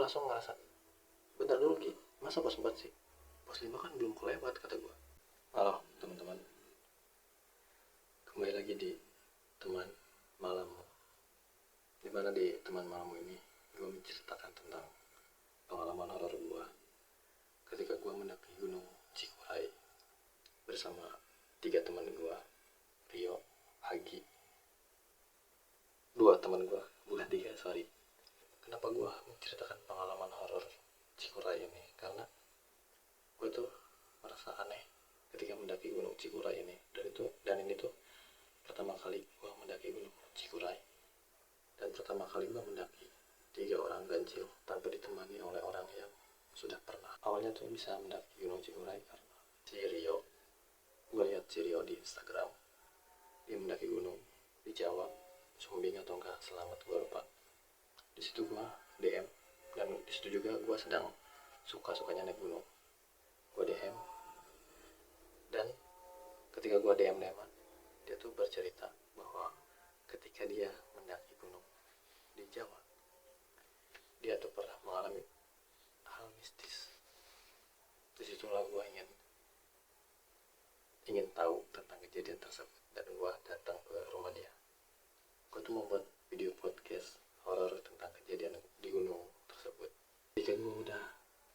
langsung ngerasa, bentar dulu Ki, masa pos 4 sih? Pos 5 kan belum kelewat, kata gue. Halo teman-teman, kembali lagi di teman malammu. Dimana di teman malammu ini gue menceritakan tentang pengalaman horor gue ketika gue mendaki gunung Cikuray bersama 3 teman gue, Rio, Agi, 2 teman gue, bukan 3, sorry. Kenapa gue menceritakan pengalaman horor Cikuray ini? Karena gue tuh merasa aneh ketika mendaki gunung Cikuray ini, dan ini tuh pertama kali gue mendaki gunung Cikuray, dan pertama kali gue mendaki 3 orang ganjil tanpa ditemani oleh orang yang sudah pernah. Awalnya tuh bisa mendaki gunung Cikuray karena si Rio, gue lihat si Rio di Instagram, dia mendaki gunung di Jawa, Sumbing atau enggak Selamat, gue lupa. Di situ gue DM, dan di situ juga gue sedang suka-sukanya naik gunung. Gue DM, dan ketika gue DM dia tuh bercerita bahwa ketika dia mendaki gunung di Jawa, dia tuh pernah mengalami hal mistis. Disitulah gue ingin tahu tentang kejadian tersebut, dan gue datang ke rumah dia. Gue tuh membuat video podcast horor tentang kejadian di gunung tersebut. Ketika gue udah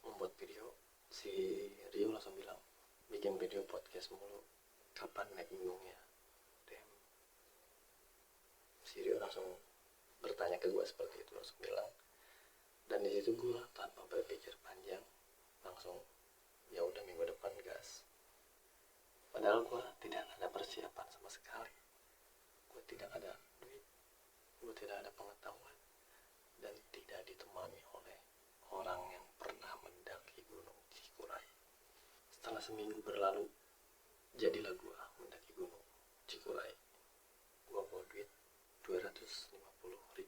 membuat video, si Rio langsung bilang, bikin video podcast mulu, kapan naik gunungnya? Si Rio langsung bertanya ke gue seperti itu, langsung bilang. Dan di situ gue tanpa berpikir panjang langsung, ya udah minggu depan gas. Padahal gue tidak ada persiapan sama sekali, gue tidak ada duit, gue tidak ada pengetahuan, dan tidak ditemani oleh orang yang pernah mendaki gunung Cikuray. Setelah seminggu berlalu, jadilah gue mendaki gunung Cikuray. Gue bawa duit 250.000.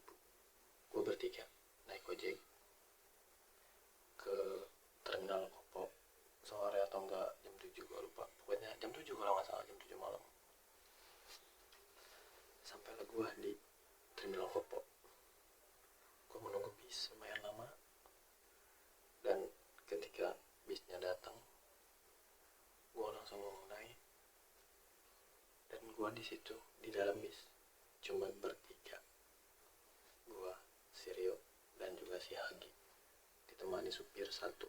Gue bertiga naik ojek ke terminal Kopo sore atau enggak jam 7, gue lupa, pokoknya jam 7 kalau nggak salah, jam 7 malam. Sampailah gue di terminal Kopo. Gue menunggu bis lumayan lama, dan ketika bisnya datang, gue langsung naik. Dan gue di situ di dalam bis cuma bertiga, gue, si Rio, dan juga si Hagi, ditemani supir satu.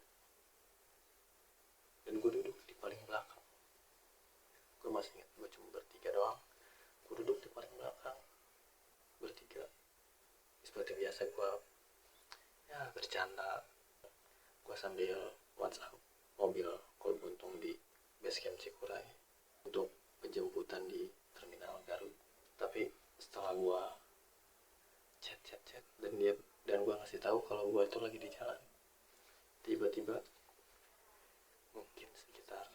Dan gue duduk di paling belakang. Gue masih ingat, gue cuma bertiga doang. Gue duduk di paling belakang bertiga. Seperti biasa gue ya bercanda. Gue sambil WhatsApp mobil Kol Buntung di Basecamp Cikuray untuk penjemputan di terminal Garut. Tapi setelah gue chat dan gue ngasih tahu kalau gue itu lagi di jalan, tiba-tiba mungkin sekitar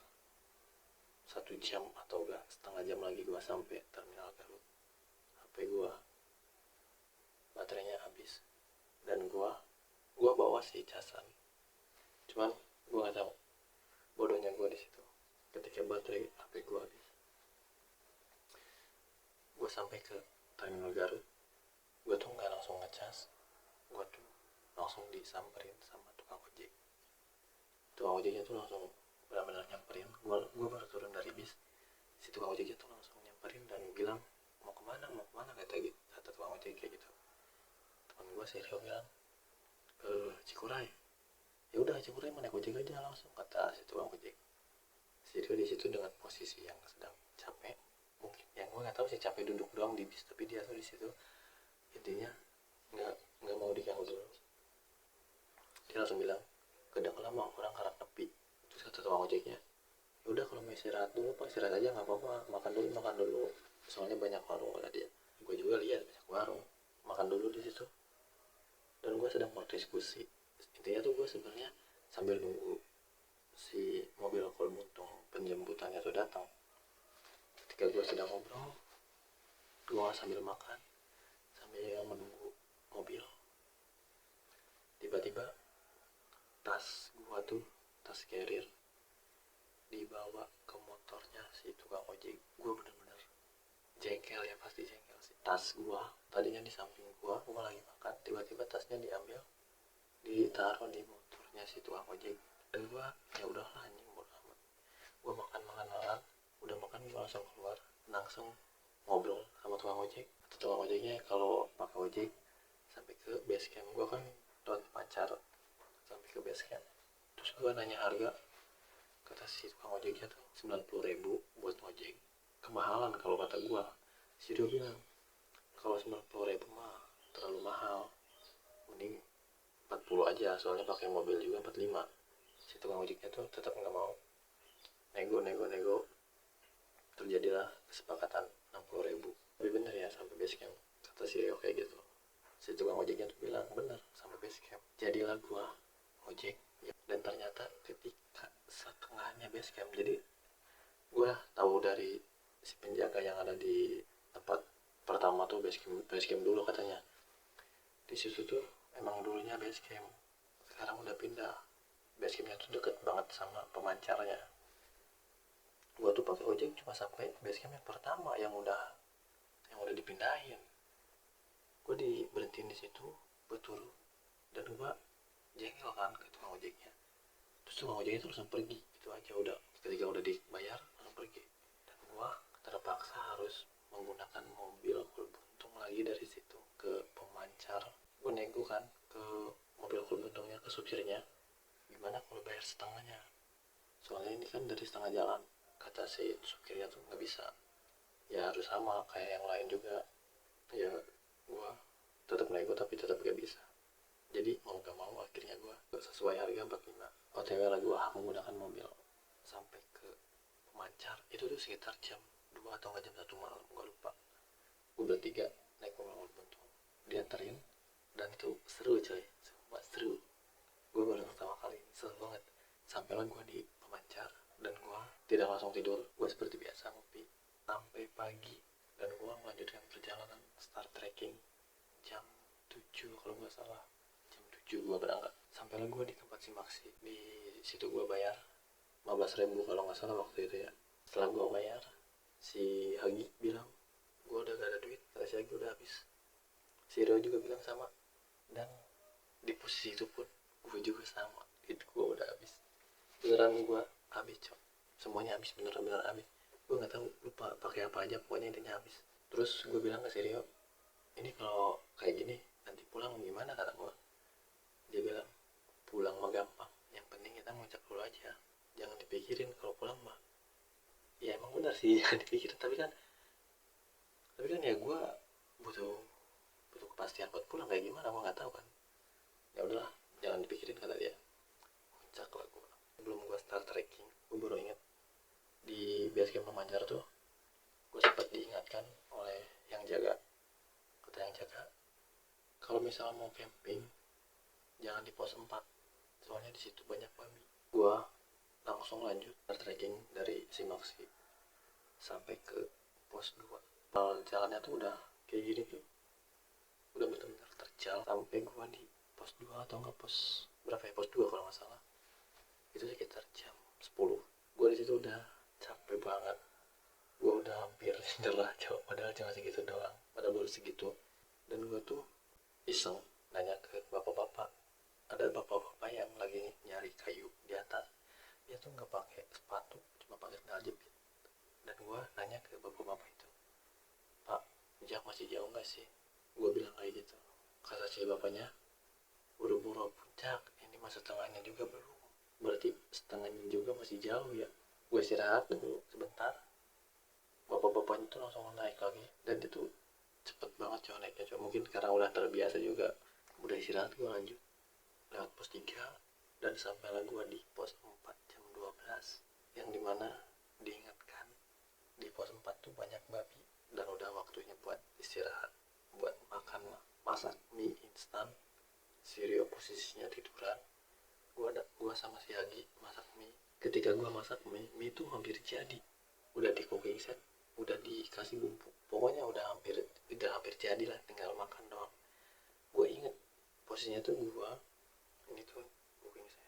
1 jam atau enggak setengah jam lagi gue sampai terminal Garut, HP gue baterainya habis. Dan gue bawa sih casan, cuman gue nggak tahu bodohnya gue di situ. Ketika baterai HP gue habis, gue sampai ke terminal Garut, gue tuh nggak langsung ngecas, gue tuh langsung disamperin sama tukang ojek. Tukang ojeknya tuh langsung benar-benar nyamperin. Gue baru turun dari bis, si tukang ojeknya tuh langsung nyamperin dan bilang, mau kemana kata tukang ojek kayak gitu. Teman gue si Rio bilang, ke Cikuray. Ya udah Cikuray mana ojek aja langsung, kata si tukang ojek. Si Rio di situ dengan posisi yang sedang capek, mungkin yang gue nggak tahu sih, capek duduk doang di bis, tapi dia tuh di situ intinya nggak mau diganggu dulu. Dia langsung bilang, kedang lama orang harap nepi. Terus kata tukang ojeknya, ya udah kalau mau istirahat dulu pak, istirahat aja nggak apa-apa, makan dulu, soalnya banyak warung, kata dia. Gue juga lihat banyak warung, makan dulu di situ. Dan gue sedang berdiskusi, intinya tuh gue sebenarnya sambil nunggu si mobil Kol Buntung penjemputannya tuh datang. Ketika gue sedang ngobrol, gue sambil makan, sambil menunggu mobil, tiba-tiba tas gue tuh, tas carrier, dibawa ke motornya si tukang ojek. Gue bener-bener jengkel, ya pasti jengkel sih. Tas gue tadinya di samping gue lagi makan, tiba-tiba tasnya diambil, ditaruh di motornya si tukang ojek. Dan gue ya udahlah anjing, bodo amat. Gue makan makanan, udah makan gue langsung keluar, langsung ngobrol sama tukang ojek. Tukang ojeknya kalau pakai ojek sampai ke base camp. Gue kan lewat Pacar sampai ke base camp. Terus gue nanya harga, kata si tukang ojeknya tuh 90.000 buat ojek, kemahalan kalau kata gue. Si dia bilang kalau 90.000 mah terlalu mahal, mending 40 aja, soalnya pakai mobil juga 45. Si tukang ojeknya tuh tetap nggak mau. Nego, terjadilah kesepakatan 60.000. Tapi bener ya sampai base camp, kata si Rio kayak gitu. Si tukang ojeknya tuh bilang bener sampai base camp. Jadilah gua ojek ya. Dan ternyata ketika setengahnya base camp, jadi gua tahu dari si penjaga yang ada di tempat pertama tuh base camp dulu katanya. Di situ tuh emang dulunya base camp, sekarang udah pindah. Base campnya tuh deket banget sama pemancarnya. Gua tuh pakai ojek cuma sampai base camp yang pertama yang udah dipindahin. Gue diberhentiin di situ, gue turun dan gue jengkel kan ke tukang ojeknya. Terus tukang ojeknya tuh langsung pergi gitu aja, udah ketika udah dibayar langsung pergi. Dan gue terpaksa harus menggunakan mobil kulbuntung lagi dari situ ke pemancar. Gue nego kan ke mobil kulbuntungnya, ke supirnya, gimana kalau bayar setengahnya, soalnya ini kan dari setengah jalan. Kata si supirnya tuh nggak bisa, ya harus sama kayak yang lain juga. Ya gue tetap nego tapi tetap gak bisa. Jadi mau gak mau akhirnya gue sesuai harga 45. OTW lah gue menggunakan mobil sampai ke pemancar. Itu tuh sekitar jam 2 atau jam 1 malam, gue lupa. Gue bertiga naik mobil buntung, diantarin. Dan itu seru coy, sumpah seru. Gue baru pertama kali, seru banget. Sampailah gue di pemancar dan gue tidak langsung tidur. Gue seperti biasa ngopi sampai pagi. Dan gue melanjutkan perjalanan start trekking jam 7 kalau nggak salah. Jam 7 gue berangkat. Sampailah gue di tempat Simaksi. Di situ gue bayar 15.000 kalau nggak salah waktu itu ya. Setelah gue bayar, si Hagi bilang gue udah gak ada duit. Kata si Hagi udah habis. Si Rio juga bilang sama. Dan di posisi itu pun gue juga sama, duit gue udah habis. Beneran gue habis coy, semuanya habis, bener-bener habis. Gue nggak tahu, lupa pakai apa aja, pokoknya intinya habis. Terus gue bilang ke si Rio, ini kalau kayak gini nanti pulang gimana, kata gue. Dia bilang pulang mah gampang, yang penting kita ngucap dulu aja, jangan dipikirin kalau pulang mah. Ya emang benar sih jangan dipikirin, tapi kan ya gue butuh kepastian buat pulang kayak gimana, gue nggak tahu kan. Ya udahlah, jangan dipikirin, kata dia. Puncak lah gue. Sebelum gue start trekking, gue baru inget di base camp pemancar tuh, gue sempat diingatkan oleh yang jaga. Kata yang jaga, kalau misal mau camping jangan di pos 4, soalnya di situ banyak babi. Gue langsung lanjut start trekking dari Simaksi sampai ke pos 2. Jalannya tuh udah kayak gini tuh, udah bener-bener terjal. Sampai gue di pos 2 atau enggak pos berapa ya, pos 2 kalau nggak salah. Itu sekitar jam 10. Gue di situ udah capek banget, gue udah hampir nyerah coba, padahal cuma segitu doang, padahal baru segitu. Dan gue tuh iseng nanya ke bapak-bapak, ada bapak-bapak yang lagi nyari kayu di atas. Dia tuh nggak pakai sepatu, cuma pakai sandal jepit. Dan gue nanya ke bapak-bapak itu, Pak, jak masih jauh nggak sih? Gue bilang kayak gitu. Kata si bapaknya, buru-buru puncak, ini masa setengahnya juga belum, berarti setengahnya juga masih jauh ya. Gue istirahat dulu sebentar. Bapak-bapaknya tuh langsung naik lagi, dan itu cepet banget coy naiknya coy. Mungkin karena udah terbiasa juga. Udah istirahat gue lanjut lewat pos 3 dan sampailah gue di pos 4 jam 12, yang dimana diingatkan di pos 4 tuh banyak babi dan udah waktunya buat istirahat, buat makan, masak mie instan. Si Rio posisinya tiduran, gua sama si Hagi masak mie. Ketika gua masak mie itu hampir jadi, udah di cooking set, udah dikasih bumbu, pokoknya udah hampir jadi lah, tinggal makan doang. Gue inget posisinya tuh ini tuh cooking set,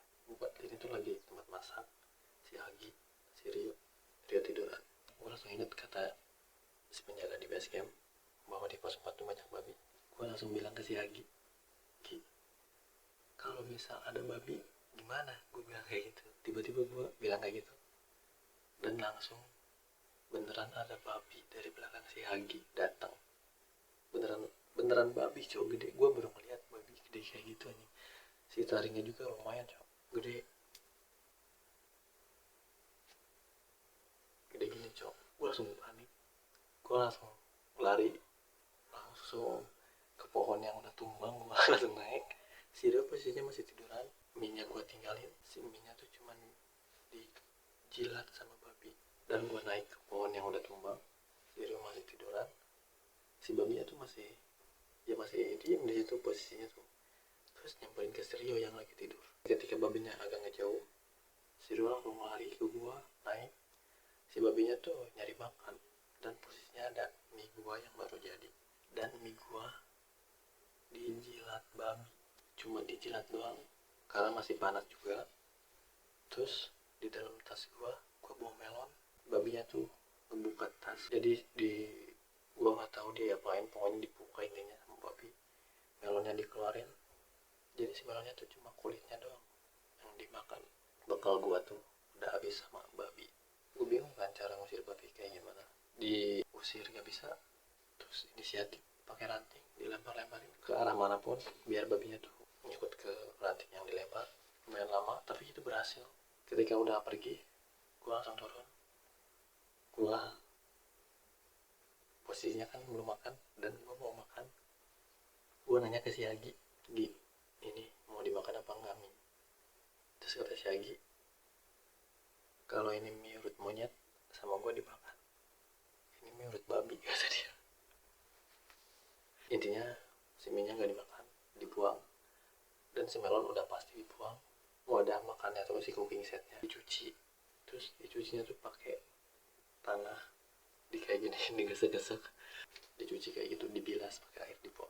ini tuh lagi tempat masak. Si Hagi, si Rio tiduran. Gue langsung inget kata si penjaga di base camp bahwa di pos 4 tuh banyak babi. Gue langsung bilang ke si Hagi, Ki, kalau misal ada babi gimana, gue bilang kayak gitu. Tiba-tiba gue bilang kayak gitu, dan langsung beneran ada babi dari belakang si Hagi datang. Beneran babi cowok gede. Gue baru ngeliat babi gede kayak gitu aja. Si taringnya juga lumayan cowok, gede gini cowok. Gue langsung panik, gue langsung lari, langsung ke pohon yang udah tumbang. Gue langsung naik. Si Rio posisinya masih tiduran, minyak gue tinggalin. Si minyak tuh cuman dijilat sama babi. Dan gue naik ke pohon yang udah tumbang, si Rio masih tiduran. Si babinya tuh masih diem di situ posisinya tuh. Terus nyamperin ke si Rio yang lagi tidur. Ketika babinya agak ngejauh, si Rio langsung lari ke gue, naik. Si babinya tuh nyari makan, dan posisinya ada mie gua yang baru jadi, dan mie gua dijilat babi, cuma dijilat doang karena masih panas juga. Terus di dalam tas gua bawa melon. Babinya tuh ngebuka tas, jadi gua nggak tahu dia apain, pokoknya dibuka intinya sama babi. Melonnya dikeluarin, jadi si melonnya tuh cuma kulitnya doang yang dimakan. Bekal gua tuh udah habis sama babi. Gue bingung kan cara ngusir babi kayak gimana. Diusir gak bisa, terus inisiatif pakai ranting dilempar-lemparin ke arah manapun biar babinya tuh ngikut ke ranting yang dilempar. Lumayan lama tapi itu berhasil. Ketika udah pergi, gue langsung turun. Gue posisinya kan belum makan, dan gue mau makan. Gue nanya ke si Agi, Gi, ini mau dimakan apa enggak mie? Terus kata si Agi, kalau ini mie urut monyet sama gue dimakan, ini mie urut babi, kata dia. Intinya si mie nya gak dimakan, dibuang. Dan si melon udah pasti dibuang. Wadah makannya atau si cooking setnya dicuci. Terus dicucinya tuh pakai tanah, di kayak gini, digesek-gesek, dicuci kayak gitu, dibilas pakai air di pot.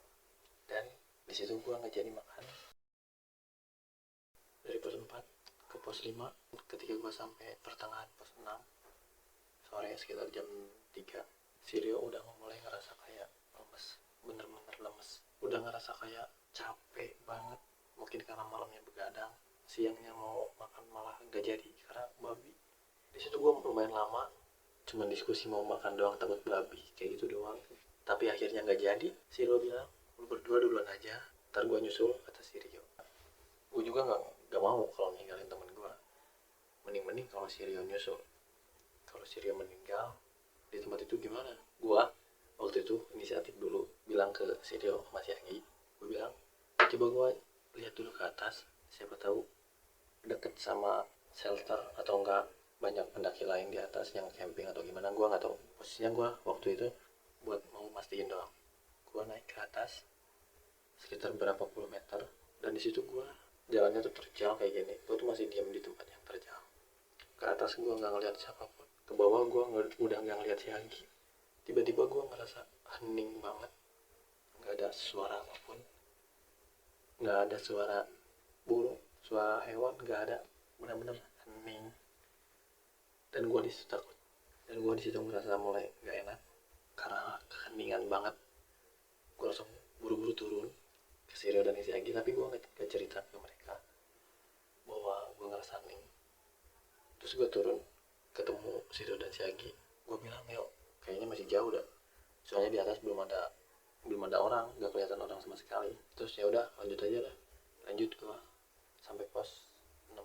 Dan di situ gue nggak jadi makan. Dari pos 4 ke pos 5, ketika gue sampai pertengahan pos 6 sore sekitar jam 3, si Rio udah mulai ngerasa kayak lemes, bener-bener lemes. Udah ngerasa kayak capek banget. Mungkin karena malamnya begadang, siangnya mau makan malah gak jadi karena babi. Di situ gue lumayan lama, cuman diskusi mau makan doang, takut babi kayak gitu doang. Tapi akhirnya gak jadi. Si Rio bilang, lu berdua duluan aja, ntar gue nyusul, kata si Rio. Gue juga gak mau kalau ninggalin temen gue. Mending kalau si Rio nyusul. Kalau si Rio meninggal di tempat itu gimana? Gue waktu itu inisiatif dulu, bilang ke si Rio sama si Anggi. Gue bilang, coba gue lihat dulu ke atas, siapa tahu deket sama shelter atau enggak banyak pendaki lain di atas yang camping atau gimana. Gue nggak tahu. Posisinya gue waktu itu buat mau mastiin doang. Gue naik ke atas sekitar berapa puluh meter, dan di situ gue jalannya tuh terjal kayak gini. Gue tuh masih diam di tempat yang terjal. Ke atas gue nggak ngeliat siapapun, ke bawah gue udah nggak ngeliat si Hagi. Tiba-tiba gue ngerasa hening banget, nggak ada suara apapun, nggak ada suara burung, suara hewan, nggak ada. Benar-benar hening. Dan gue disitu takut, dan gue disitu ngerasa mulai nggak enak karena keheningan banget. Gue langsung buru-buru turun ke si Rio dan si Agi, tapi gue nggak cerita ke mereka bahwa gue ngerasa hening. Terus gue turun, ketemu si Rio dan si Agi. Gue bilang, yuk, kayaknya masih jauh dah, soalnya di atas belum ada orang, nggak kelihatan orang sama sekali. Terus ya udah, lanjut aja lah. Lanjut gue sampai pos 6.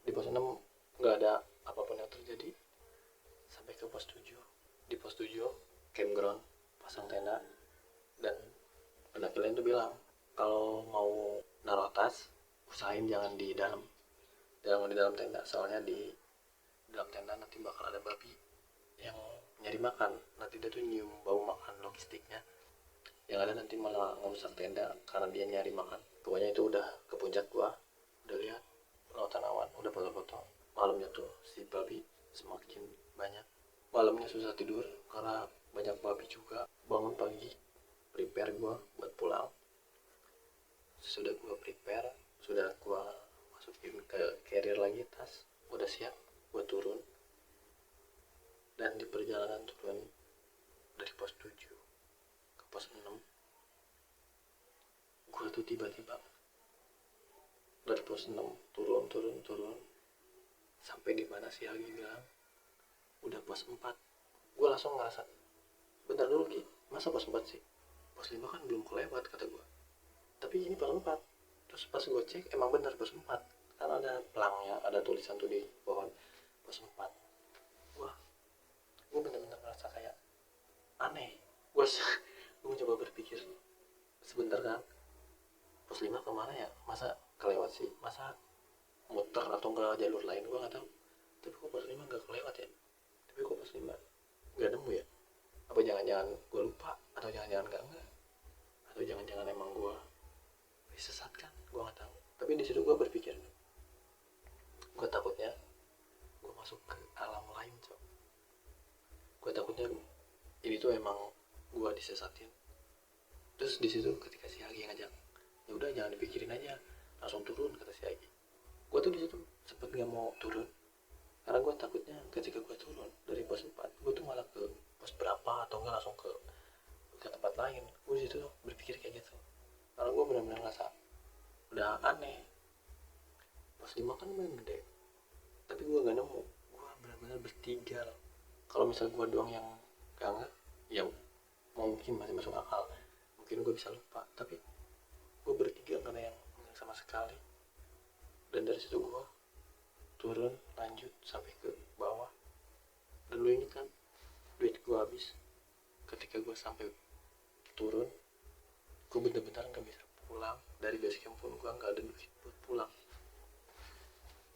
Di pos 6 nggak ada apapun yang terjadi sampai ke pos 7. Di pos 7 campground, pasang tenda, dan pendaki lain tuh bilang kalau mau naruh tas usahain jangan di dalam tenda, soalnya di dalam tenda nanti bakal ada babi yang nyari makan. Nanti dia tuh nyium bau makan logistiknya, yang ada nanti malah ngerusak tenda karena dia nyari makan. Pokoknya itu udah ke puncak, gua udah lihat lautan awan, udah foto-foto. Malamnya tuh si babi semakin banyak. Malamnya susah tidur karena banyak babi juga. Bangun pagi, prepare gua buat pulang. Sudah gua prepare, sudah gua masukin ke carrier lagi tas, udah siap, gua turun. Dan di perjalanan turun dari pos 7 ke pos 6, gua tuh tiba-tiba dari pos 6 turun sampai di mana si Agi bilang udah pos 4. Gue langsung ngerasa bentar dulu Ki, masa pos 4 sih, pos 5 kan belum kelewat kata gue, tapi ini pos 4. Terus pas gue cek emang bener pos 4 karena ada pelangnya, ada tulisan tuh di pohon pos 4. Wah, gue bener-bener ngerasa kayak aneh. Gue mencoba berpikir sebentar kan, pos 5 kemana ya, masa kelewat sih, masa muter atau enggak jalur lain gue nggak tahu. Tapi kok pos 5 nggak kelewat ya, tapi kok pos 5 nggak nemu ya, apa jangan-jangan gue lupa, atau jangan-jangan enggak, atau jangan-jangan emang gue disesatkan, gue nggak tahu. Tapi di situ gue berpikir, gue takutnya gue masuk ke alam lain cok. Gue takutnya ini tuh emang gue disesatin. Terus di situ ketika si Agi ngajak, ya udah jangan dipikirin aja, langsung turun kata si Agi. Gue tuh di situ sempet nggak mau turun karena gue takutnya ketika gue turun dari pos 4 gue tuh malah ke pos berapa atau enggak langsung ke tempat lain. Gue di situ berpikir kayak gitu karena gue benar-benar ngerasa udah aneh. Pos 5 kan lumayan gede, tapi gue gak nemu. Gue benar-benar bertiga. Kalau misal gue doang yang gak, ya mungkin masih masuk akal, mungkin gue bisa lupa, tapi gue bertiga gak ada yang sama sekali. Dan dari situ gue turun lanjut sampai ke bawah. Dan lu inget kan duit gue habis ketika gue sampai turun. Gue bener-bener gak bisa pulang dari base camp pun, gue gak ada duit buat pulang,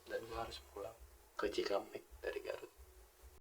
dan gue harus pulang ke Cikampek dari Garut.